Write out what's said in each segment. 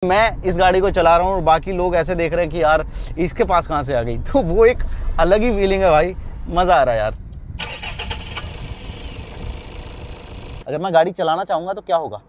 मैं इस गाड़ी को चला रहा हूँ और बाकी लोग ऐसे देख रहे हैं कि यार इसके पास कहाँ से आ गई, तो वो एक अलग ही फीलिंग है भाई, मजा आ रहा है यार। अगर मैं गाड़ी चलाना चाहूंगा तो क्या होगा,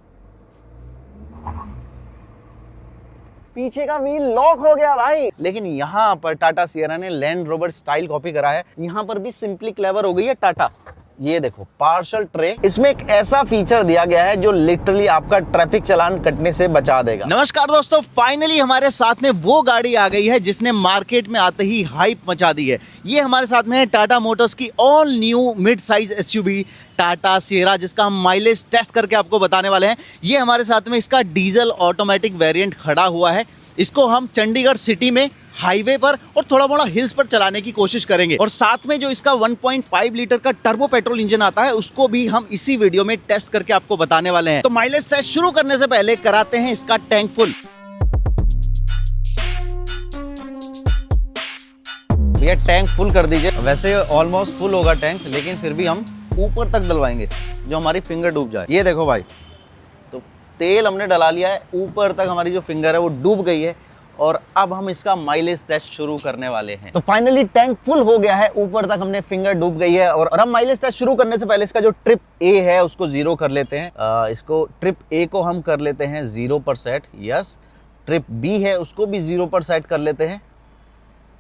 पीछे का व्हील लॉक हो गया भाई। लेकिन यहाँ पर टाटा सियरा ने लैंड रोवर स्टाइल कॉपी करा है, यहाँ पर भी सिंपली क्लेवर हो गई है टाटा। ये देखो पार्सल ट्रे, इसमें एक ऐसा फीचर दिया गया है जो लिटरली आपका ट्रैफिक चालान कटने से बचा देगा। नमस्कार दोस्तों, फाइनली हमारे साथ में वो गाड़ी आ गई है जिसने मार्केट में आते ही हाइप मचा दी है। ये हमारे साथ में है टाटा मोटर्स की all new mid size SUV Tata Sierra, जिसका हम माइलेज टेस्ट करके आपको बताने वाले हैं। ये हमारे साथ में इसका डीजल ऑटोमेटिक वेरिएंट खड़ा हुआ है। इसको हम चंडीगढ़ सिटी में हाईवे पर और थोड़ा मोड़ा हिल्स पर चलाने की कोशिश करेंगे, और साथ में जो इसका 1.5 लीटर का टर्बो पेट्रोल इंजन आता है उसको भी हम इसी वीडियो में टेस्ट करके आपको बताने वाले हैं। तो माइलेज टेस्ट शुरू करने से पहले कराते हैं इसका टैंक फुल। भैया टैंक फुल कर दीजिए। वैसे ऑलमोस्ट फुल होगा टैंक, लेकिन फिर भी हम ऊपर तक डलवाएंगे जो हमारी फिंगर डूब जाए। ये देखो भाई, तो तेल हमने डला लिया है, ऊपर तक हमारी जो फिंगर है वो डूब गई है, और अब हम इसका माइलेज टेस्ट शुरू करने वाले हैं। तो फाइनली टैंक फुल हो गया है, ऊपर तक हमने फिंगर डूब गई है, और हम माइलेज टेस्ट शुरू करने से पहले इसका जो ट्रिप ए है उसको 0 कर लेते हैं। इसको ट्रिप ए को हम कर लेते हैं 0 पर सेट, यस। ट्रिप बी है उसको भी 0 पर सेट कर लेते हैं,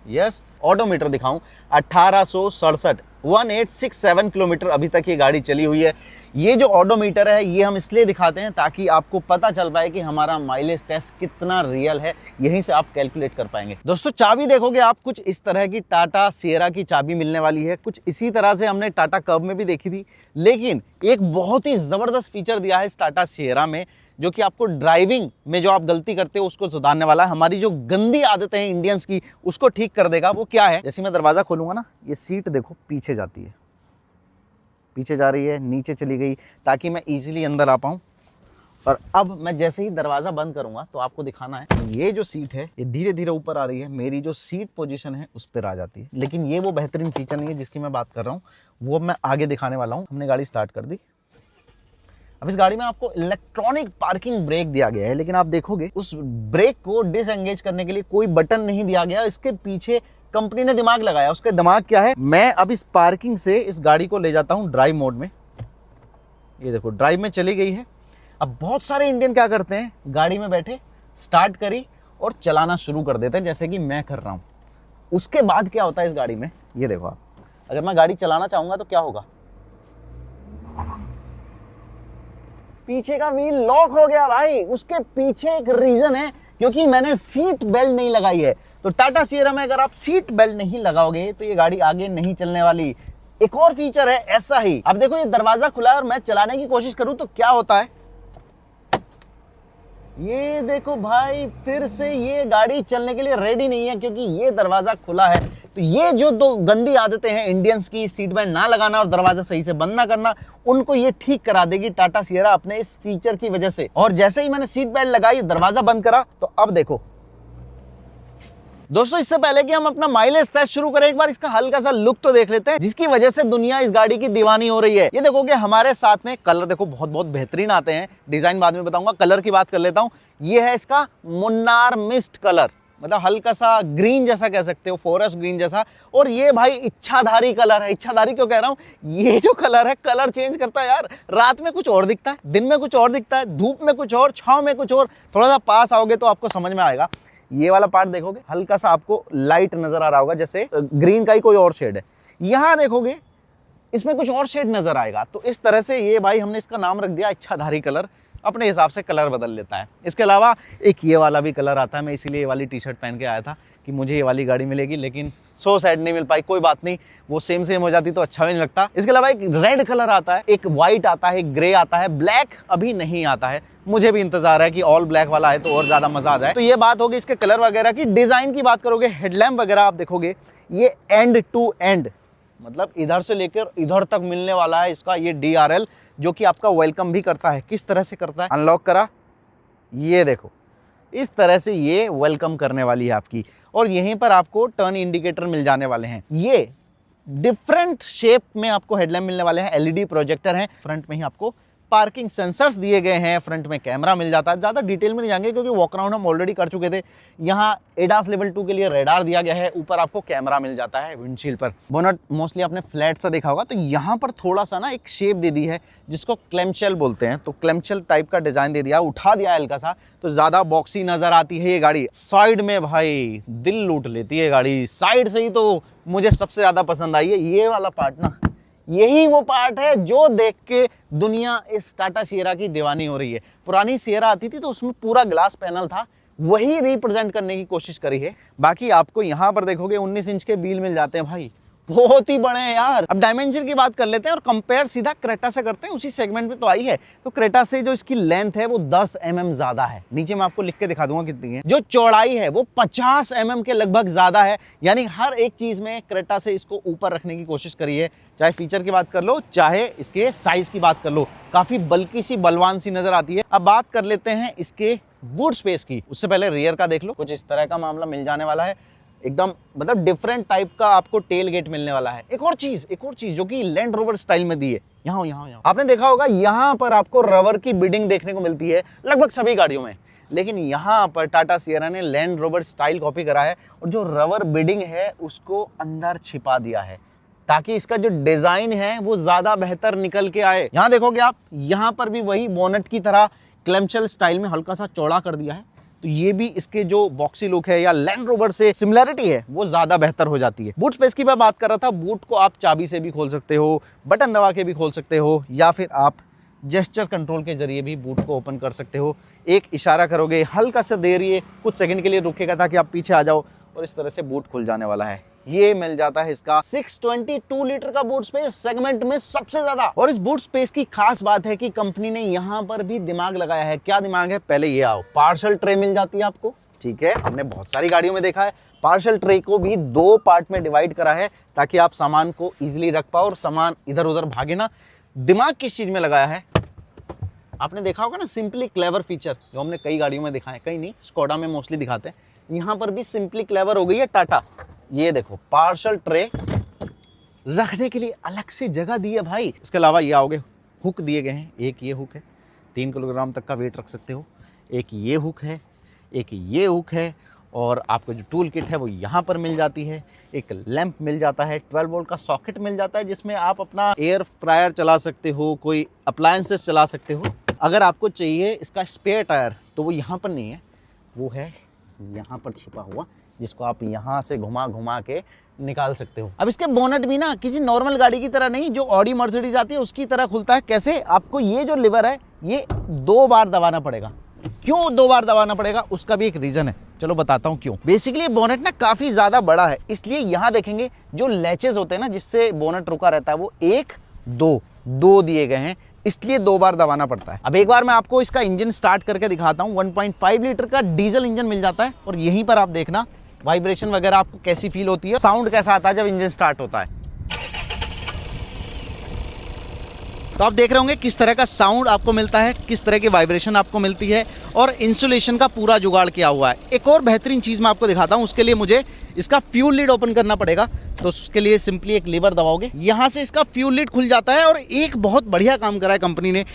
यस। ऑडोमीटर दिखाऊं 1867 1867 किलोमीटर अभी तक ये गाड़ी चली हुई है। ये जो ऑडोमीटर है ये हम इसलिए दिखाते हैं ताकि आपको पता चल पाए कि हमारा माइलेज टेस्ट कितना रियल है, यहीं से आप कैलकुलेट कर पाएंगे। दोस्तों चाबी देखोगे आप कुछ इस तरह की टाटा सियरा की चाबी मिलने वाली है, कुछ इसी तरह से हमने टाटा कर्व में भी देखी थी, लेकिन एक बहुत ही जबरदस्त फीचर दिया है इस टाटा सियरा में, जो कि आपको ड्राइविंग में जो आप गलती करते हो उसको सुधारने वाला है। हमारी जो गंदी आदतें हैं इंडियंस की उसको ठीक कर देगा। वो क्या है, जैसे मैं दरवाजा खोलूंगा ना, ये सीट देखो पीछे जाती है, पीछे जा रही है, नीचे चली गई, ताकि मैं इजीली अंदर आ पाऊं। और अब मैं जैसे ही दरवाजा बंद करूंगा तो आपको दिखाना है, ये जो सीट है ये धीरे धीरे ऊपर आ रही है, मेरी जो सीट पोजीशन है उस पर आ जाती है। लेकिन ये वो बेहतरीन फीचर नहीं है जिसकी मैं बात कर रहा हूँ, वो मैं आगे दिखाने वाला हूँ। हमने गाड़ी स्टार्ट कर दी। अब इस गाड़ी में आपको इलेक्ट्रॉनिक पार्किंग ब्रेक दिया गया है, लेकिन आप देखोगे उस ब्रेक को डिसएंगेज करने के लिए कोई बटन नहीं दिया गया। इसके पीछे कंपनी ने दिमाग लगाया। उसका दिमाग क्या है, मैं अब इस पार्किंग से इस गाड़ी को ले जाता हूं ड्राइव मोड में। ये देखो ड्राइव में चली गई है। अब बहुत सारे इंडियन क्या करते हैं, गाड़ी में बैठे स्टार्ट करी और चलाना शुरू कर देते हैं, जैसे कि मैं कर रहा हूं। उसके बाद क्या होता है इस गाड़ी में, ये देखो आप, अगर मैं गाड़ी चलाना चाहूंगा तो क्या होगा, पीछे का व्हील लॉक हो गया भाई। उसके पीछे एक रीजन है, क्योंकि मैंने सीट बेल्ट नहीं लगाई है। तो टाटा सियरा में अगर आप सीट बेल्ट नहीं लगाओगे तो ये गाड़ी आगे नहीं चलने वाली। एक और फीचर है ऐसा ही, अब देखो ये दरवाजा खुला है और मैं चलाने की कोशिश करूं तो क्या होता है, ये देखो भाई फिर से ये गाड़ी चलने के लिए रेडी नहीं है, क्योंकि ये दरवाजा खुला है। तो ये जो दो गंदी आदतें हैं इंडियंस की, सीट बेल्ट ना लगाना और दरवाजा सही से बंद ना करना, उनको ये ठीक करा देगी टाटा सियरा अपने इस फीचर की वजह से। और जैसे ही मैंने सीट बेल्ट लगाई, दरवाजा बंद करा, तो अब देखो दोस्तों, इससे पहले कि हम अपना माइलेज टेस्ट शुरू करें, एक बार इसका हल्का सा लुक तो देख लेते हैं, जिसकी वजह से दुनिया इस गाड़ी की दीवानी हो रही है। ये देखोगे हमारे साथ में कलर देखो बहुत बहुत बेहतरीन आते हैं, डिजाइन बाद में बताऊंगा। कलर की बात कर लेता हूं, ये है इसका मुन्नार मिस्ट कलर, मतलब हल्का सा ग्रीन जैसा कह सकते हो, फॉरेस्ट ग्रीन जैसा। और ये भाई इच्छाधारी कलर है। इच्छाधारी क्यों कह रहा हूं, ये जो कलर है कलर चेंज करता है यार, रात में कुछ और दिखता है, दिन में कुछ और दिखता है, धूप में कुछ और, छांव में कुछ और। थोड़ा सा पास आओगे तो आपको समझ में आएगा। ये वाला पार्ट देखोगे हल्का सा आपको लाइट नजर आ रहा होगा, जैसे ग्रीन का ही कोई और शेड है। यहां देखोगे इसमें कुछ और शेड नजर आएगा। तो इस तरह से ये भाई हमने इसका नाम रख दिया इच्छाधारी कलर, अपने हिसाब से कलर बदल लेता है। इसके अलावा एक ये वाला भी कलर आता है, मैं इसीलिए ये वाली टी शर्ट पहन के आया था कि मुझे ये वाली गाड़ी मिलेगी, लेकिन सो सैड नहीं मिल पाई। कोई बात नहीं, वो सेम हो जाती तो अच्छा भी नहीं लगता। इसके अलावा एक रेड कलर आता है, एक व्हाइट आता है, एक ग्रे आता है, ब्लैक अभी नहीं आता है। मुझे भी इंतजार है कि ऑल ब्लैक वाला है तो और ज्यादा मजा आ जाए। तो ये बात होगी इसके कलर वगैरह की। डिजाइन की बात करोगे, हेडलैम्प वगैरह आप देखोगे, ये एंड टू एंड, मतलब इधर से लेकर इधर तक मिलने वाला है इसका ये DRL, जो कि आपका वेलकम भी करता है। किस तरह से करता है, अनलॉक करा, ये देखो इस तरह से ये वेलकम करने वाली है आपकी। और यहीं पर आपको टर्न इंडिकेटर मिल जाने वाले हैं। ये डिफरेंट शेप में आपको हेडलैम्प मिलने वाले हैं, LED प्रोजेक्टर हैं। फ्रंट में ही आपको पार्किंग सेंसर्स दिए गए हैं, फ्रंट में कैमरा मिल जाता है। ज़्यादा डिटेल में नहीं जाएंगे क्योंकि वॉक अराउंड हम ऑलरेडी कर चुके थे। यहाँ एडास लेवल 2 के लिए रेडार दिया गया है, ऊपर आपको कैमरा मिल जाता है विंडशील्ड पर। बोनट मोस्टली आपने फ्लैट सा देखा होगा, तो यहाँ पर थोड़ा सा ना एक शेप दे दी है जिसको क्लैम्पशेल बोलते हैं, तो क्लैम्पशेल टाइप का डिजाइन दे दिया, उठा दिया हल्का सा, तो ज़्यादा बॉक्सी नजर आती है ये गाड़ी। साइड में भाई दिल लूट लेती है गाड़ी, साइड से ही तो मुझे सबसे ज़्यादा पसंद आई है ये वाला पार्ट ना। यही वो पार्ट है जो देख के दुनिया इस टाटा सिएरा की दीवानी हो रही है। पुरानी सिएरा आती थी तो उसमें पूरा ग्लास पैनल था, वही रिप्रेजेंट करने की कोशिश करी है। बाकी आपको यहाँ पर देखोगे 19 इंच के व्हील मिल जाते हैं भाई, बहुत ही बड़े हैं यार। अब डायमेंशन की बात कर लेते हैं और कंपेयर सीधा क्रेटा से करते हैं, उसी सेगमेंट में तो आई है। तो क्रेटा से जो इसकी लेंथ है वो 10 mm ज्यादा है, नीचे मैं आपको लिख के दिखा दूंगा कितनी है। जो चौड़ाई है वो 50 mm के लगभग ज्यादा है, यानी हर एक चीज में क्रेटा से इसको ऊपर रखने की कोशिश करी है। चाहे फीचर की बात कर लो, चाहे इसके साइज की बात कर लो, काफी बल्कि सी बलवान सी नजर आती है। अब बात कर लेते हैं इसके बूट स्पेस की, उससे पहले रियर का देख लो, कुछ इस तरह का मामला मिल जाने वाला है। एकदम मतलब डिफरेंट टाइप का आपको टेल गेट मिलने वाला है। एक और चीज जो कि लैंड रोवर स्टाइल में दी है, यहाँ आपने देखा होगा, यहाँ पर आपको रबर की बिडिंग देखने को मिलती है लगभग सभी गाड़ियों में, लेकिन यहाँ पर टाटा सिएरा ने लैंड रोवर स्टाइल कॉपी करा है और जो रबर बिडिंग है उसको अंदर छिपा दिया है ताकि इसका जो डिजाइन है वो ज्यादा बेहतर निकल के आए। यहाँ देखोगे आप, यहाँ पर भी वही बोनट की तरह क्लैम्पशेल स्टाइल में हल्का सा चौड़ा कर दिया है, तो ये भी इसके जो बॉक्सी लुक है या लैंड रोवर से सिमिलरिटी है वो ज्यादा बेहतर हो जाती है। बूट स्पेस की मैं बात कर रहा था, बूट को आप चाबी से भी खोल सकते हो, बटन दबा के भी खोल सकते हो, या फिर आप जेस्चर कंट्रोल के जरिए भी बूट को ओपन कर सकते हो। एक इशारा करोगे, हल्का सा देर ये कुछ सेकंड के लिए रुकेगा ताकि आप पीछे आ जाओ और इस तरह से बूट खुल जाने वाला है। ये मिल जाता है इसका 622 लीटर का बूट स्पेस, सेगमेंट में सबसे ज्यादा। और इस बूट स्पेस की खास बात है कि कंपनी ने यहाँ पर भी दिमाग लगाया है। क्या दिमाग है? पहले ये आओ, पार्सल ट्रे मिल जाती है आपको, ठीक है, हमने बहुत सारी गाड़ियों में देखा है। पार्सल ट्रे को भी 2 पार्ट में डिवाइड करा है ताकि आप सामान को इजिली रख पाओ और सामान इधर उधर भागे ना। दिमाग किस चीज में लगाया है? आपने देखा होगा ना, सिंपली क्लेवर फीचर, जो हमने कई गाड़ियों में दिखा है, कहीं नहीं, स्कोडा में मोस्टली दिखाते हैं, यहाँ पर भी सिंपली क्लेवर हो गई है टाटा। ये देखो, पार्सल ट्रे रखने के लिए अलग से जगह दी है भाई। इसके अलावा ये आओगे, हुक दिए गए हैं, एक ये हुक है, 3 किलोग्राम तक का वेट रख सकते हो, एक ये हुक है, एक ये हुक है, और आपको जो टूल किट है वो यहाँ पर मिल जाती है। एक लैंप मिल जाता है, 12 वोल्ट का सॉकेट मिल जाता है जिसमें आप अपना एयर फ्रायर चला सकते हो, कोई अप्लायंसेस चला सकते हो। अगर आपको चाहिए इसका स्पेयर टायर तो वो यहाँ पर नहीं है, वो है यहाँ पर छिपा हुआ, जिसको आप यहाँ से घुमा घुमा के निकाल सकते हो। अब इसके बोनट भी ना किसी नॉर्मल गाड़ी की तरह नहीं, जो ऑडी मर्सिडीज आती है उसकी तरह खुलता है। कैसे? आपको ये जो लिवर है ये 2 बार दबाना पड़ेगा। क्यों 2 बार दबाना पड़ेगा? उसका भी एक रीजन है, चलो बताता हूँ क्यों। बेसिकली बोनट ना काफी ज्यादा बड़ा है, इसलिए यहाँ देखेंगे जो लैचेस होते हैं ना जिससे बोनट रुका रहता है वो 1, 2 दिए गए हैं, इसलिए 2 बार दबाना पड़ता है। अब एक बार मैं आपको इसका इंजन स्टार्ट करके दिखाता हूँ। 1.5 लीटर का डीजल इंजन मिल जाता है और यहीं पर आप देखना वाइब्रेशन वगैरह आपको कैसी फील होती है, साउंड कैसा आता है जब इंजन स्टार्ट होता है। तो आप देख रहे होंगे किस तरह का साउंड आपको मिलता है, किस तरह की वाइब्रेशन आपको मिलती है, और इंसुलेशन का पूरा जुगाड़ किया हुआ है। एक और बेहतरीन चीज़ मैं आपको दिखाता हूँ, उसके लिए मुझे इसका फ्यूल लिड ओपन करना पड़ेगा। तो उसके लिए सिंपली एक लीवर दबाओगे, यहाँ से इसका फ्यूल लिड खुल जाता है। और एक बहुत बढ़िया काम करा है कंपनी ने,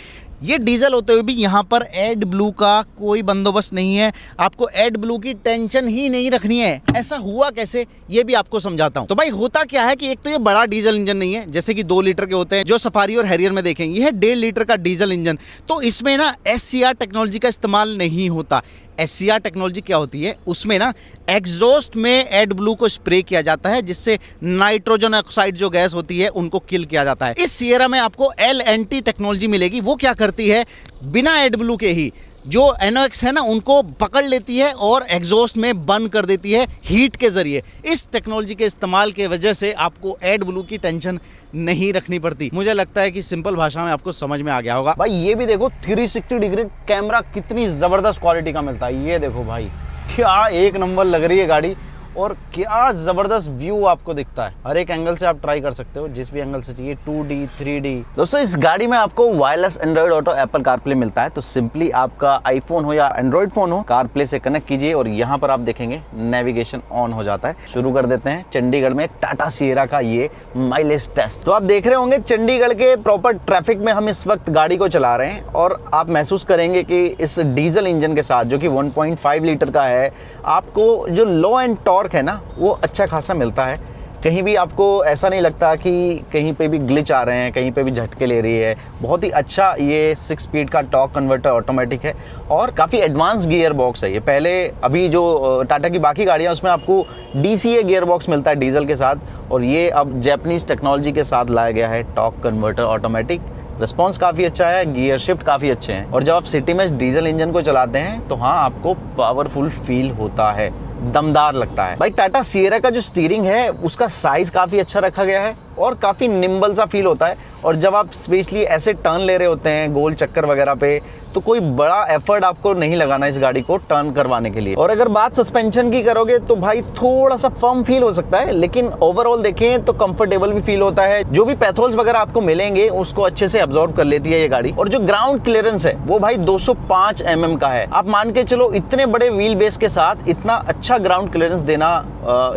ये डीजल होते हुए भी यहाँ पर एड ब्लू का कोई बंदोबस्त नहीं है, आपको एड ब्लू की टेंशन ही नहीं रखनी है। ऐसा हुआ कैसे ये भी आपको समझाता हूँ। तो भाई होता क्या है कि एक तो ये बड़ा डीजल इंजन नहीं है जैसे कि 2 लीटर के होते हैं जो सफारी और हैरियर में देखेंगे, ये है 1.5 लीटर का डीजल इंजन। तो इसमें ना SCR टेक्नोलॉजी का इस्तेमाल नहीं होता। SCR टेक्नोलॉजी क्या होती है? उसमें ना एग्जॉस्ट में एड ब्लू को स्प्रे किया जाता है जिससे नाइट्रोजन ऑक्साइड जो गैस होती है उनको किल किया जाता है। इस सिएरा में आपको LNT टेक्नोलॉजी मिलेगी। वो क्या करती है? बिना एड ब्लू के ही जो NOx है ना उनको पकड़ लेती है और एग्जॉस्ट में बर्न कर देती है हीट के जरिए। इस टेक्नोलॉजी के इस्तेमाल के वजह से आपको एड ब्लू की टेंशन नहीं रखनी पड़ती। मुझे लगता है कि सिंपल भाषा में आपको समझ में आ गया होगा। भाई ये भी देखो 360 डिग्री कैमरा कितनी जबरदस्त क्वालिटी का मिलता है। ये देखो भाई क्या एक नंबर लग रही है गाड़ी। और क्या ज़बरदस्त व्यू आपको दिखता है। हर एक एंगल से आप ट्राई कर सकते हो, जिस भी एंगल से चाहिए, 2D 3D। दोस्तों इस गाड़ी में आपको wireless Android auto Apple CarPlay मिलता है। तो सिंपली आपका आईफोन हो या एंड्रॉइड फोन हो, कारप्ले से कनेक्ट कीजिए और यहाँ पर आप देखेंगे नेविगेशन ऑन हो जाता है। शुरू कर देते हैं चंडीगढ़ में टाटा सिएरा का ये माइलेज टेस्ट। तो आप देख रहे होंगे चंडीगढ़ के प्रॉपर ट्रैफिक में हम इस वक्त गाड़ी को चला रहे हैं और आप महसूस करेंगे कि इस डीजल इंजन के साथ, जो कि 1.5 लीटर का है, आपको जो लो एंड टॉर्क है ना वो अच्छा खासा मिलता है। कहीं भी आपको ऐसा नहीं लगता कि कहीं पे भी ग्लिच आ रहे हैं, कहीं पे भी झटके ले रही है। बहुत ही अच्छा ये 6 स्पीड का टॉर्क कन्वर्टर ऑटोमेटिक है और काफ़ी एडवांस गियर बॉक्स है ये। पहले अभी जो टाटा की बाकी गाड़ियाँ उसमें आपको DCA गियर बॉक्स मिलता है डीजल के साथ, और ये अब जापानीज टेक्नोलॉजी के साथ लाया गया है टॉर्क कन्वर्टर ऑटोमेटिक। रिस्पॉन्स काफ़ी अच्छा है, गियर शिफ्ट काफ़ी अच्छे हैं, और जब आप सिटी में डीजल इंजन को चलाते हैं तो हाँ आपको पावरफुल फील होता है, दमदार लगता है। भाई टाटा सिएरा का जो स्टीयरिंग है उसका साइज काफ़ी अच्छा रखा गया है और काफ़ी निम्बल सा फील होता है। और जब आप स्पेशली ऐसे टर्न ले रहे होते हैं गोल चक्कर वगैरह पे, तो कोई बड़ा एफर्ट आपको नहीं लगाना इस गाड़ी को टर्न करवाने के लिए। और अगर बात सस्पेंशन की करोगे तो भाई थोड़ा सा फर्म फील हो सकता है, लेकिन ओवरऑल देखें तो कंफर्टेबल भी फील होता है। जो भी पैथोल्स वगैरह आपको मिलेंगे उसको अच्छे से अब्सॉर्ब कर लेती है ये गाड़ी। और जो ग्राउंड क्लियरेंस है वो भाई 205 mm का है। आप मान के चलो इतने बड़े व्हील बेस के साथ इतना अच्छा ग्राउंड क्लियरेंस देना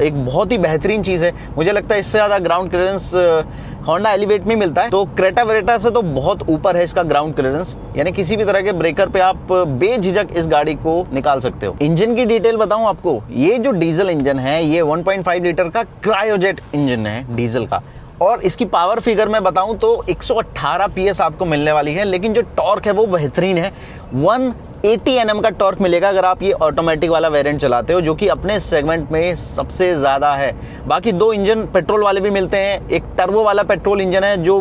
एक बहुत ही बेहतरीन चीज़ है। मुझे लगता है इससे ज़्यादा ग्राउंड क्लियरेंस होंडा एलिवेट में मिलता है। तो क्रेटा वेरेटा से तो बहुत ऊपर है इसका ग्राउंड क्लियरेंस, यानी किसी भी तरह के ब्रेकर पे आप बेझिझक इस गाड़ी को निकाल सकते हो। इंजन की डिटेल बताऊं आपको, ये जो डीजल इंजन है ये 1.5 लीटर का क्रायोजेट इंजन है डीजल का, और इसकी पावर फिगर मैं बताऊं तो 118 PS आपको मिलने वाली है। लेकिन जो टॉर्क है वो बेहतरीन है, 180 Nm का टॉर्क मिलेगा अगर आप ये ऑटोमेटिक वाला वेरिएंट चलाते हो, जो कि अपने सेगमेंट में सबसे ज़्यादा है। बाकी 2 इंजन पेट्रोल वाले भी मिलते हैं। एक टर्बो वाला पेट्रोल इंजन है जो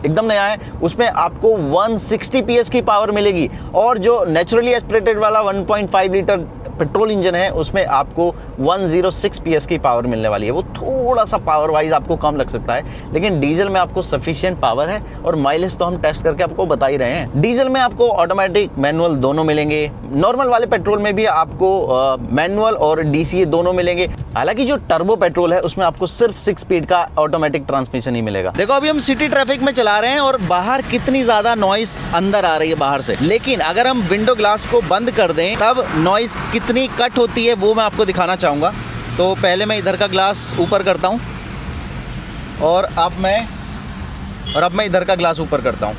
एकदम नया है, उसमें आपको 160 PS की पावर मिलेगी, और जो नेचुरली एस्पिरेटेड वाला 1.5 लीटर पेट्रोल इंजन है उसमें आपको 106 PS की पावर मिलने वाली है। वो थोड़ा सा पावर वाइज आपको कम लग सकता है, लेकिन डीजल में आपको सफिशिएंट पावर है, और माइलेज तो हम टेस्ट करके आपको बता ही रहे हैं। डीजल में आपको ऑटोमेटिक मैनुअल दोनों मिलेंगे, नॉर्मल वाले पेट्रोल में भी आपको मैनुअल और DCA दोनों मिलेंगे। हालांकि जो टर्बो पेट्रोल है उसमें आपको सिर्फ 6 स्पीड का ऑटोमेटिक ट्रांसमिशन ही मिलेगा। देखो अभी हम सिटी ट्रैफिक में चला रहे हैं और बाहर कितनी ज्यादा नॉइस अंदर आ रही है बाहर से, लेकिन अगर हम विंडो ग्लास को बंद कर दें तब नॉइस कितनी कट होती है वो मैं आपको दिखाना चाहूँगा। तो पहले मैं इधर का ग्लास ऊपर करता हूँ और अब मैं इधर का ग्लास ऊपर करता हूँ।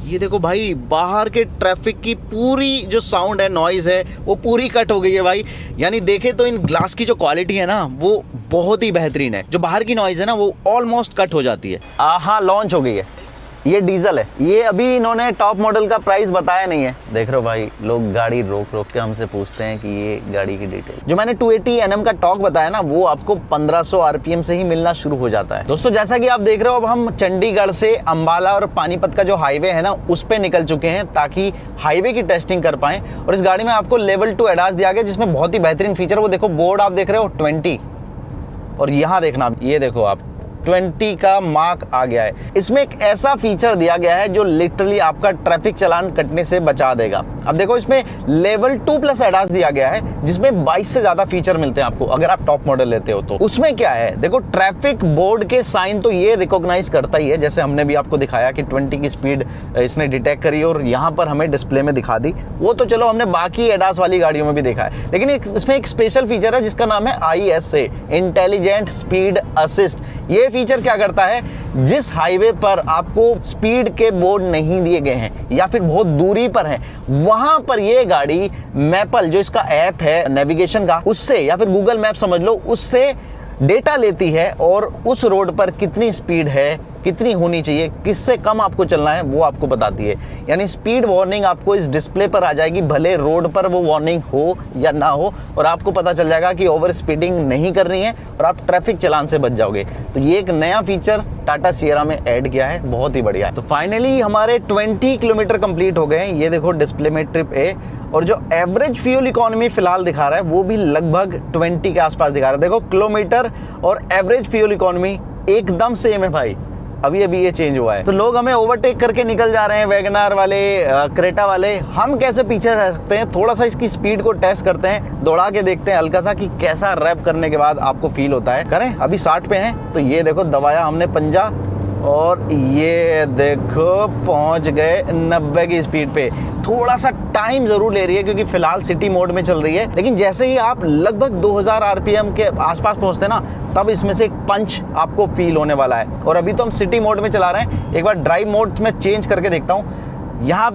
ये देखो भाई बाहर के ट्रैफिक की पूरी जो साउंड है, नॉइज़ है, वो पूरी कट हो गई है भाई। यानी देखे तो इन ग्लास की जो क्वालिटी है ना वो बहुत ही बेहतरीन है। जो बाहर की नॉइज़ है ना वो ऑलमोस्ट कट हो जाती है। हाँ लॉन्च हो गई है। ये डीजल है, ये अभी इन्होंने टॉप मॉडल का प्राइस बताया नहीं है। देख रहे हो भाई लोग गाड़ी रोक रोक के हमसे पूछते हैं कि ये गाड़ी की डिटेल। जो मैंने 280 Nm का टॉर्क बताया ना वो आपको 1500 RPM से ही मिलना शुरू हो जाता है। दोस्तों जैसा कि आप देख रहे हो अब हम चंडीगढ़ से अंबाला और पानीपत का जो हाईवे है ना उस पे निकल चुके हैं ताकि हाईवे की टेस्टिंग कर पाएं। और इस गाड़ी में आपको लेवल 2 एडास दिया गया जिसमें बहुत ही बेहतरीन फीचर, वो देखो बोर्ड आप देख रहे हो 20, और यहाँ देखना ये देखो आप 20 का मार्क आ गया है। इसमें एक ऐसा फीचर दिया गया है जो लिटरली आपका ट्रैफिक चालान कटने से बचा देगा। अब देखो इसमें लेवल 2 प्लस एडास दिया गया है जिसमें 22 से ज्यादा फीचर मिलते हैं आपको अगर आप टॉप मॉडल लेते हो तो। उसमें क्या है देखो, ट्रैफिक बोर्ड के साइन तो ये रिकॉग्नाइज करता ही है, जैसे हमने भी आपको दिखाया कि 20 की स्पीड इसने डिटेक्ट करी और यहाँ पर हमें डिस्प्ले में दिखा दी। वो तो चलो हमने बाकी एडास वाली गाड़ियों में भी देखा है, लेकिन इसमें एक स्पेशल फीचर है जिसका नाम है ISA, इंटेलिजेंट स्पीड असिस्ट। ये फीचर क्या करता है, जिस हाईवे पर आपको स्पीड के बोर्ड नहीं दिए गए हैं या फिर बहुत दूरी पर है, वहां पर ये गाड़ी मैपल जो इसका ऐप है नेविगेशन का, उससे या फिर गूगल मैप समझ लो, उससे डेटा लेती है और उस रोड पर कितनी स्पीड है, कितनी होनी चाहिए, किससे कम आपको चलना है वो आपको बताती है। यानी स्पीड वार्निंग आपको इस डिस्प्ले पर आ जाएगी, भले रोड पर वो वार्निंग हो या ना हो, और आपको पता चल जाएगा कि ओवर स्पीडिंग नहीं करनी है और आप ट्रैफिक चालान से बच जाओगे। तो ये एक नया फीचर टाटा सिएरा में ऐड किया है, बहुत ही बढ़िया। तो फाइनली हमारे 20 किलोमीटर कंप्लीट हो गए हैं। ये देखो डिस्प्ले में ट्रिप ए, और जो एवरेज फ्यूल इकोनॉमी फिलहाल दिखा रहा है वो भी लगभग 20 के आसपास दिखा रहा है। देखो किलोमीटर और एवरेज फ्यूल इकोनॉमी एकदम सेम है भाई, अभी अभी ये चेंज हुआ है। तो लोग हमें ओवरटेक करके निकल जा रहे हैं, वैगनार वाले, क्रेटा वाले। हम कैसे पीछे रह सकते हैं? थोड़ा सा इसकी स्पीड को टेस्ट करते हैं, दौड़ा के देखते हैं हल्का सा कि कैसा रैप करने के बाद आपको फील होता है। करें, अभी 60 पे हैं तो ये देखो दबाया हमने पंजा और ये देखो पहुंच गए 90 की स्पीड पे। थोड़ा सा टाइम जरूर ले रही है क्योंकि फिलहाल सिटी मोड में चल रही है, लेकिन जैसे ही आप लगभग 2000 आरपीएम के आसपास पहुंचते हैं ना, तब इसमें से एक पंच आपको फील होने वाला है। और अभी तो हम सिटी मोड में चला रहे हैं, एक बार ड्राइव मोड में चेंज करके देखता हूँ। यहाँ आप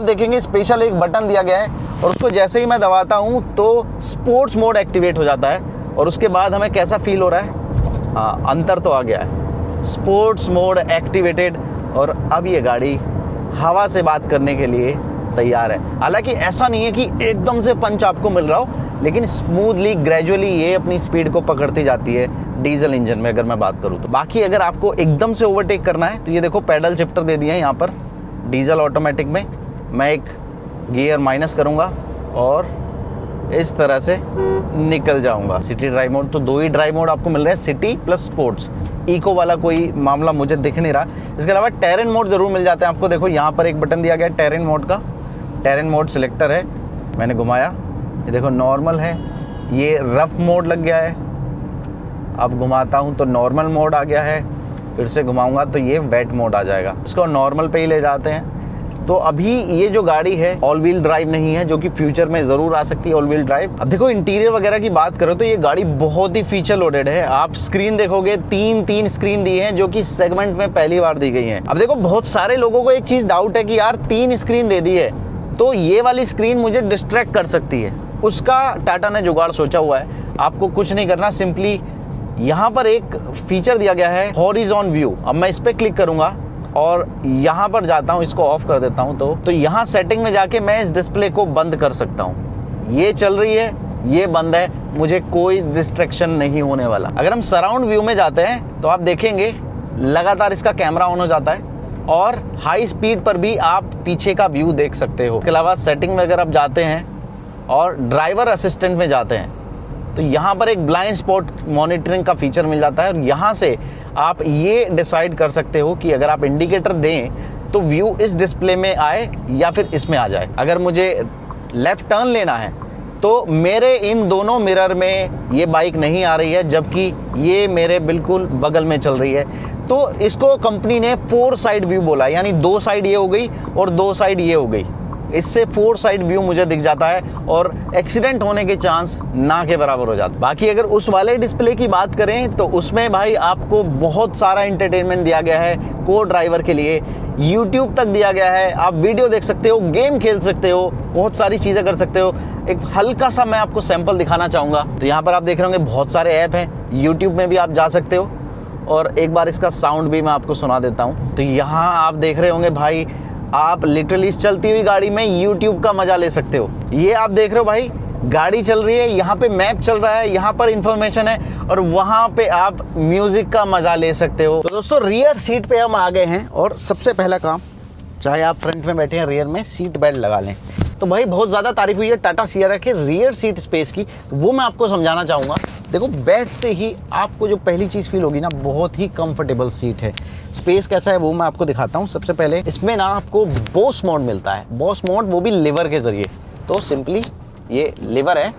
देखेंगे स्पेशल एक बटन दिया गया है और उसको जैसे ही मैं दबाता हूँ तो स्पोर्ट्स मोड एक्टिवेट हो जाता है। और उसके बाद हमें कैसा फील हो रहा है? हाँ, अंतर तो आ गया है, स्पोर्ट्स मोड एक्टिवेटेड। और अब ये गाड़ी हवा से बात करने के लिए तैयार है। हालांकि ऐसा नहीं है कि एकदम से पंच आपको मिल रहा हो, लेकिन स्मूथली ग्रेजुअली ये अपनी स्पीड को पकड़ती जाती है डीजल इंजन में, अगर मैं बात करूँ तो। बाकी अगर आपको एकदम से ओवरटेक करना है तो ये देखो पेडल शिफ्टर दे दिए हैं यहाँ पर डीजल ऑटोमेटिक में। मैं एक गियर माइनस करूँगा और इस तरह से निकल जाऊंगा। सिटी ड्राइव मोड, तो 2 ही ड्राइव मोड आपको मिल रहे हैं, सिटी प्लस स्पोर्ट्स। इको वाला कोई मामला मुझे दिख नहीं रहा। इसके अलावा टेरेन मोड जरूर मिल जाते हैं आपको। देखो यहाँ पर एक बटन दिया गया है टेरेन मोड का, टेरेन मोड सिलेक्टर है, मैंने घुमाया, ये देखो नॉर्मल है, ये रफ मोड लग गया है। अब घुमाता हूँ तो नॉर्मल मोड आ गया है, फिर से घुमाऊंगा तो ये वेट मोड आ जाएगा। इसको नॉर्मल पे ही ले जाते हैं। तो अभी ये जो गाड़ी है ऑल व्हील ड्राइव नहीं है, जो कि फ्यूचर में जरूर आ सकती है ऑल व्हील ड्राइव। अब देखो इंटीरियर वगैरह की बात करो तो ये गाड़ी बहुत ही फीचर लोडेड है। आप स्क्रीन देखोगे, 3 स्क्रीन दी है जो कि सेगमेंट में पहली बार दी गई है। अब देखो बहुत सारे लोगों को एक चीज डाउट है कि यार 3 स्क्रीन दे दी है तो ये वाली स्क्रीन मुझे डिस्ट्रैक्ट कर सकती है। उसका टाटा ने जुगाड़ सोचा हुआ है। आपको कुछ नहीं करना, सिंपली यहाँ पर एक फीचर दिया गया है हॉरिजॉन व्यू। अब मैं इस पर क्लिक करूंगा और यहाँ पर जाता हूँ, इसको ऑफ कर देता हूँ तो यहाँ सेटिंग में जाके मैं इस डिस्प्ले को बंद कर सकता हूँ। ये चल रही है, ये बंद है, मुझे कोई डिस्ट्रैक्शन नहीं होने वाला। अगर हम सराउंड व्यू में जाते हैं तो आप देखेंगे लगातार इसका कैमरा ऑन हो जाता है और हाई स्पीड पर भी आप पीछे का व्यू देख सकते हो। इसके अलावा सेटिंग में अगर आप जाते हैं और ड्राइवर असिस्टेंट में जाते हैं तो यहाँ पर एक ब्लाइंड स्पॉट मॉनिटरिंग का फीचर मिल जाता है और यहाँ से आप ये डिसाइड कर सकते हो कि अगर आप इंडिकेटर दें तो व्यू इस डिस्प्ले में आए या फिर इसमें आ जाए। अगर मुझे लेफ्ट टर्न लेना है तो मेरे इन दोनों मिरर में ये बाइक नहीं आ रही है, जबकि ये मेरे बिल्कुल बगल में चल रही है। तो इसको कंपनी ने 4 साइड व्यू बोला, यानी 2 साइड ये हो गई और 2 साइड ये हो गई। इससे 4 साइड व्यू मुझे दिख जाता है और एक्सीडेंट होने के चांस ना के बराबर हो जाता। बाकी अगर उस वाले डिस्प्ले की बात करें तो उसमें भाई आपको बहुत सारा एंटरटेनमेंट दिया गया है को ड्राइवर के लिए। YouTube तक दिया गया है, आप वीडियो देख सकते हो, गेम खेल सकते हो, बहुत सारी चीज़ें कर सकते हो। एक हल्का सा मैं आपको सैंपल दिखाना चाहूँगा। तो यहाँ पर आप देख रहे होंगे बहुत सारे ऐप हैं, YouTube में भी आप जा सकते हो। और एक बार इसका साउंड भी मैं आपको सुना देता हूँ। तो यहाँ आप देख रहे होंगे भाई, आप लिटरली इस चलती हुई गाड़ी में YouTube का मजा ले सकते हो। ये आप देख रहे हो भाई, गाड़ी चल रही है, यहाँ पे मैप चल रहा है, यहाँ पर इंफॉर्मेशन है और वहाँ पे आप म्यूजिक का मजा ले सकते हो। तो दोस्तों रियर सीट पे हम आ गए हैं और सबसे पहला काम, चाहे आप फ्रंट में बैठे हैं, रियर में सीट बेल्ट लगा लें। तो भाई बहुत ज़्यादा तारीफ हुई है टाटा सियरा के रियर सीट स्पेस की, तो वो मैं आपको समझाना चाहूँगा। देखो बैठते ही आपको जो पहली चीज़ फील होगी ना, बहुत ही कंफर्टेबल सीट है। स्पेस कैसा है वो मैं आपको दिखाता हूँ। सबसे पहले इसमें ना आपको बॉस मोड मिलता है, बॉस मोड वो भी लिवर के ज़रिए। तो सिंपली ये लिवर है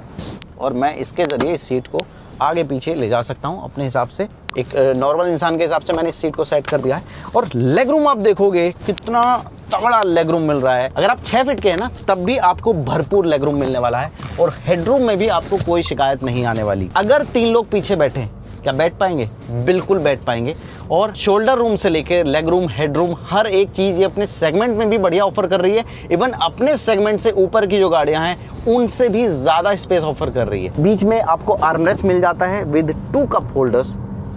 और मैं इसके ज़रिए इस सीट को आगे पीछे ले जा सकता हूँ अपने हिसाब से। एक नॉर्मल इंसान के हिसाब से मैंने इस सीट को सेट कर दिया है। और लेग रूम आप देखोगे कितना तगड़ा लेग रूम मिल रहा है। अगर आप 6 फीट के हैं ना तब भी आपको भरपूर लेग रूम मिलने वाला है और हेडरूम में भी आपको कोई शिकायत नहीं आने वाली। अगर 3 लोग पीछे बैठे हैं, क्या बैठ पाएंगे? बिल्कुल बैठ पाएंगे। और शोल्डर रूम से लेकर लेग रूम, हेडरूम, हर एक चीज़ ये अपने सेगमेंट में भी बढ़िया ऑफर कर रही है। इवन अपने सेगमेंट से ऊपर की जो गाड़ियां हैं उनसे भी ज़्यादा स्पेस ऑफर कर रही है। बीच में आपको आर्मरेस्ट मिल जाता है विद 2 कप होल्डर्स,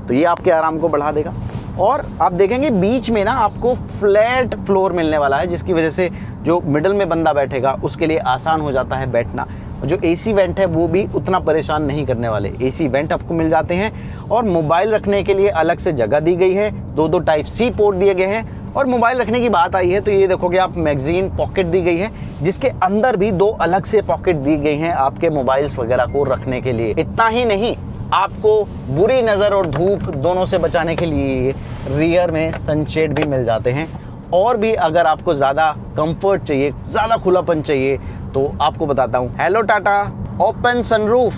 तो ये आपके आराम को बढ़ा देगा। और आप देखेंगे बीच में ना आपको फ्लैट फ्लोर मिलने वाला है, जिसकी वजह से जो मिडल में बंदा बैठेगा उसके लिए आसान हो जाता है बैठना। जो एसी वेंट है वो भी उतना परेशान नहीं करने वाले। एसी वेंट आपको मिल जाते हैं और मोबाइल रखने के लिए अलग से जगह दी गई है। 2 टाइप सी पोर्ट दिए गए हैं। और मोबाइल रखने की बात आई है तो ये देखोगे आप मैगजीन पॉकेट दी गई है, जिसके अंदर भी 2 अलग से पॉकेट दी गई हैं आपके मोबाइल्स वगैरह को रखने के लिए। इतना ही नहीं, आपको बुरी नज़र और धूप दोनों से बचाने के लिए रियर में सनशेड भी मिल जाते हैं। और भी अगर आपको ज़्यादा कंफर्ट चाहिए, ज़्यादा खुलापन चाहिए, तो आपको बताता हूँ, हेलो टाटा ओपन सनरूफ।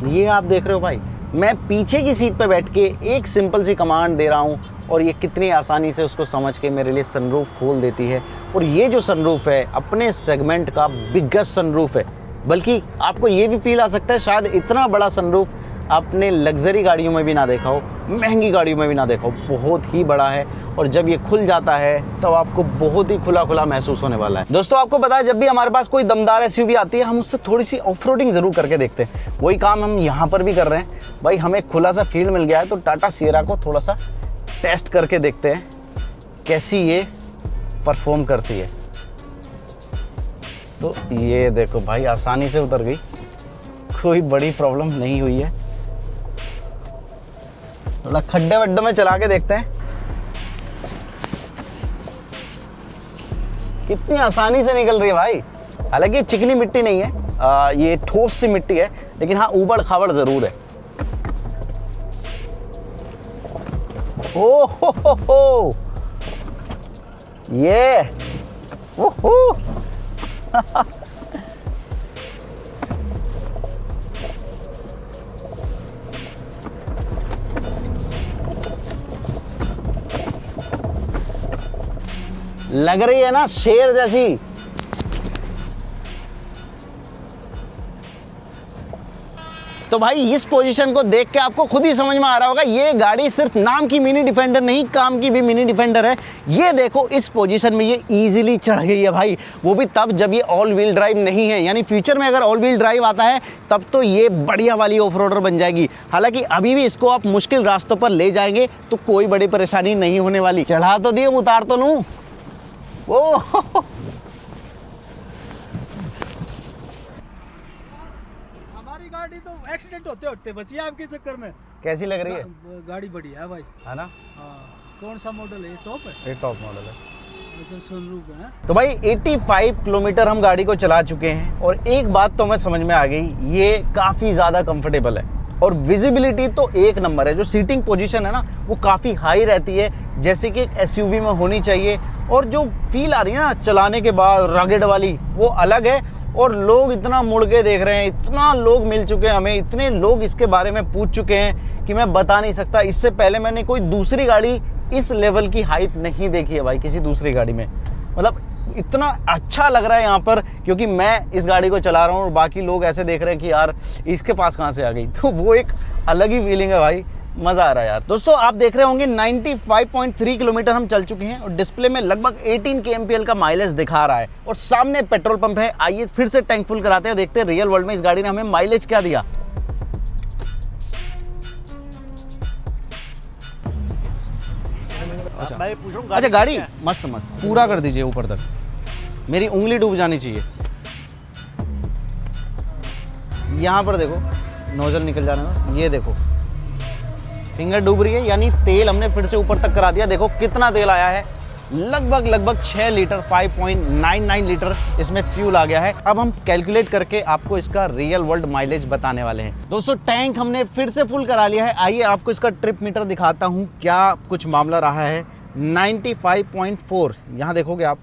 ये आप देख रहे हो भाई, मैं पीछे की सीट पे बैठ के एक सिंपल सी कमांड दे रहा हूँ और ये कितनी आसानी से उसको समझ के मेरे लिए सनरूफ खोल देती है। और ये जो सनरूफ है अपने सेगमेंट का बिगेस्ट सनरूफ है, बल्कि आपको ये भी फील आ सकता है शायद इतना बड़ा सनरूफ आपने लग्जरी गाड़ियों में भी ना देखा हो, महंगी गाड़ियों में भी ना देखा हो। बहुत ही बड़ा है और जब ये खुल जाता है तब तो आपको बहुत ही खुला खुला महसूस होने वाला है। दोस्तों आपको पता है, जब भी हमारे पास कोई दमदार एसयूवी आती है हम उससे थोड़ी सी ऑफरोडिंग जरूर करके देखते हैं। वही काम हम यहाँ पर भी कर रहे हैं भाई। हमें खुला सा फील्ड मिल गया है तो टाटा सिएरा को थोड़ा सा टेस्ट करके देखते हैं कैसी ये परफॉर्म करती है। तो ये देखो भाई, आसानी से उतर गई, कोई बड़ी प्रॉब्लम नहीं हुई है। थोड़ा खड्डे वड्डों में चला के देखते हैं कितनी आसानी से निकल रही है भाई। हालांकि चिकनी मिट्टी नहीं है, ये ठोस सी मिट्टी है, लेकिन हाँ ऊबड़ खाबड़ जरूर है। ओ हो ये ओहो लग रही है ना शेर जैसी। तो भाई इस पोजीशन को देख के आपको खुद ही समझ में आ रहा होगा, ये गाड़ी सिर्फ नाम की मिनी डिफेंडर नहीं, काम की भी मिनी डिफेंडर है। ये देखो इस पोजीशन में ये इजीली चढ़ गई है भाई, वो भी तब जब ये ऑल व्हील ड्राइव नहीं है। यानी फ्यूचर में अगर ऑल व्हील ड्राइव आता है तब तो ये बढ़िया वाली ऑफ रोडर बन जाएगी। हालांकि अभी भी इसको आप मुश्किल रास्तों पर ले जाएंगे तो कोई बड़ी परेशानी नहीं होने वाली। चढ़ा तो दिए, उतार तो लूं। वो हमारी गाड़ी तो एक्सीडेंट होते होते बची है आपके चक्कर में। कैसी लग रही है? गाड़ी बढ़िया है भाई, है ना? हाँ। कौन सा मॉडल है? टॉप है, ये टॉप मॉडल है। ऐसा सनरूफ है। तो भाई 85 किलोमीटर हम गाड़ी को चला चुके हैं और एक बात तो हमें समझ में आ गई, ये काफ़ी ज़्यादा कंफर्टेबल है और विजिबिलिटी तो एक नंबर है। जो सीटिंग पोजीशन है ना वो काफ़ी हाई रहती है, जैसे कि एक एसयूवी में होनी चाहिए। और जो फील आ रही है ना चलाने के बाद रगड़ वाली, वो अलग है। और लोग इतना मुड़ के देख रहे हैं, इतना लोग मिल चुके हैं हमें, इतने लोग इसके बारे में पूछ चुके हैं कि मैं बता नहीं सकता। इससे पहले मैंने कोई दूसरी गाड़ी इस लेवल की हाइप नहीं देखी है भाई किसी दूसरी गाड़ी में। मतलब इतना अच्छा लग रहा है यहाँ पर, क्योंकि मैं इस गाड़ी को चला रहा हूँ और बाकी लोग ऐसे देख रहे हैं कि यार इसके पास कहाँ से आ गई। तो वो एक अलग ही फीलिंग है भाई, मज़ा आ रहा है यार। दोस्तों आप देख रहे होंगे 95.3 किलोमीटर हम चल चुके हैं और डिस्प्ले में लगभग 18 kmpl का माइलेज दिखा रहा है और सामने पेट्रोल पंप है। आइए फिर से टैंक फुल कराते हैं, देखते हैं रियल वर्ल्ड में इस गाड़ी ने हमें माइलेज क्या दिया। अच्छा गाड़ी मस्त मस्त पूरा कर दीजिए ऊपर तक, मेरी उंगली डूब जानी चाहिए। यहाँ पर देखो नोजल निकल जाने में, ये देखो फिंगर डूब रही है, यानी तेल हमने फिर से ऊपर तक करा दिया। देखो कितना तेल आया है, लगभग 6 लीटर, 5.99 लीटर इसमें फ्यूल आ गया है। अब हम कैलकुलेट करके आपको इसका रियल वर्ल्ड माइलेज बताने वाले हैं। दोस्तों टैंक हमने फिर से फुल करा लिया है। आइए आपको इसका ट्रिप मीटर दिखाता हूँ क्या कुछ मामला रहा है। 95.4 यहाँ देखोगे आप,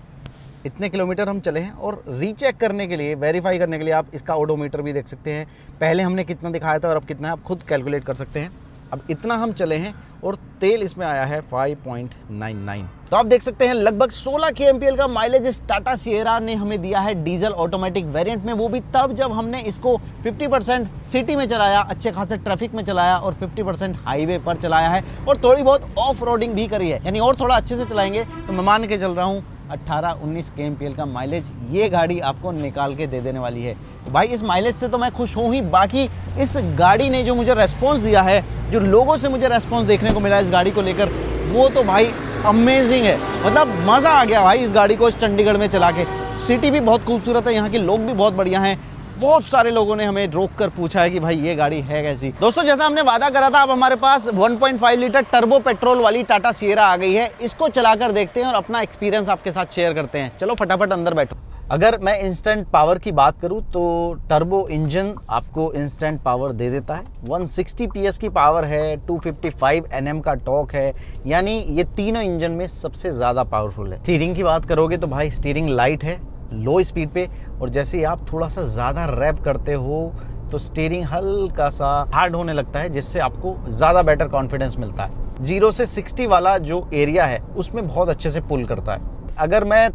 इतने किलोमीटर हम चले हैं। और रीचेक करने के लिए, वेरीफाई करने के लिए आप इसका ओडोमीटर भी देख सकते हैं। पहले हमने कितना दिखाया था और अब कितना है आप खुद कैलकुलेट कर सकते हैं। अब इतना हम चले हैं और तेल इसमें आया है 5.99। तो आप देख सकते हैं लगभग 16 kmpl का माइलेज इस टाटा सिएरा ने हमें दिया है डीजल ऑटोमेटिक वेरिएंट में। वो भी तब जब हमने इसको 50% सिटी में चलाया, अच्छे खासे ट्रैफिक में चलाया और 50% हाईवे पर चलाया है और थोड़ी बहुत ऑफ रोडिंग भी करी है। यानी और थोड़ा अच्छे से चलाएंगे तो मैं मान के चल रहा हूँ 18-19 kmpl का माइलेज ये गाड़ी आपको निकाल के दे देने वाली है। तो भाई इस माइलेज से तो मैं खुश हूँ ही, बाकी इस गाड़ी ने जो मुझे रेस्पॉन्स दिया है, जो लोगों से मुझे रेस्पॉन्स देखने को मिला इस गाड़ी को लेकर, वो तो भाई अमेजिंग है। मतलब मज़ा आ गया भाई इस गाड़ी को इस चंडीगढ़ में चला के। सिटी भी बहुत खूबसूरत है, यहाँ के लोग भी बहुत बढ़िया हैं। बहुत सारे लोगों ने हमें रोक कर पूछा है कि भाई ये गाड़ी है कैसी। दोस्तों जैसा हमने वादा करा था, अब हमारे पास 1.5 लीटर टर्बो पेट्रोल वाली टाटा सिएरा आ गई है। इसको चलाकर देखते हैं और अपना एक्सपीरियंस आपके साथ शेयर करते हैं। चलो फटाफट अंदर बैठो। अगर मैं इंस्टेंट पावर की बात करूं तो टर्बो इंजन आपको इंस्टेंट पावर दे देता है। 160 PS की पावर है, 255 Nm का टॉर्क है, यानी ये तीनों इंजन में सबसे ज़्यादा पावरफुल है। स्टीयरिंग की बात करोगे तो भाई स्टीयरिंग लाइट है, लो स्पीड पे, और जैसे ही आप थोड़ा सा ज़्यादा रैप करते हो तो स्टीयरिंग हल्का सा हार्ड होने लगता है, जिससे आपको ज़्यादा बेटर कॉन्फिडेंस मिलता है। 0 से 60 वाला जो एरिया है उसमें बहुत अच्छे से पुल करता है। अगर मैं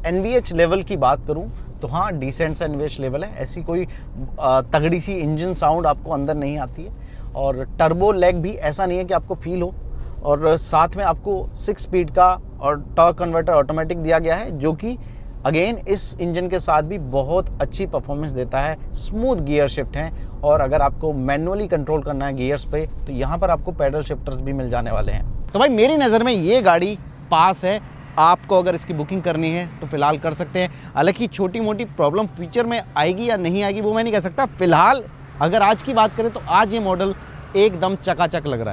NVH लेवल की बात करूं तो हाँ, डिसेंट सा NVH लेवल है, ऐसी कोई तगड़ी सी इंजन साउंड आपको अंदर नहीं आती है, और टर्बो लैग भी ऐसा नहीं है कि आपको फील हो, और साथ में आपको 6 स्पीड का और टॉर्क कन्वर्टर ऑटोमेटिक दिया गया है, जो कि अगेन इस इंजन के साथ भी बहुत अच्छी परफॉर्मेंस देता है। स्मूथ गियर शिफ्ट हैं, और अगर आपको मैनुअली कंट्रोल करना है गियर्स पे तो यहाँ पर आपको पैडल शिफ्टर्स भी मिल जाने वाले हैं। तो भाई मेरी नज़र में ये गाड़ी पास है। आपको अगर इसकी बुकिंग करनी है तो फिलहाल कर सकते हैं। हालांकि छोटी मोटी प्रॉब्लम फ्यूचर में आएगी या नहीं आएगी वो मैं नहीं कह सकता। फिलहाल अगर आज की बात करें तो आज ये मॉडल एकदम चकाचक लग रहा है।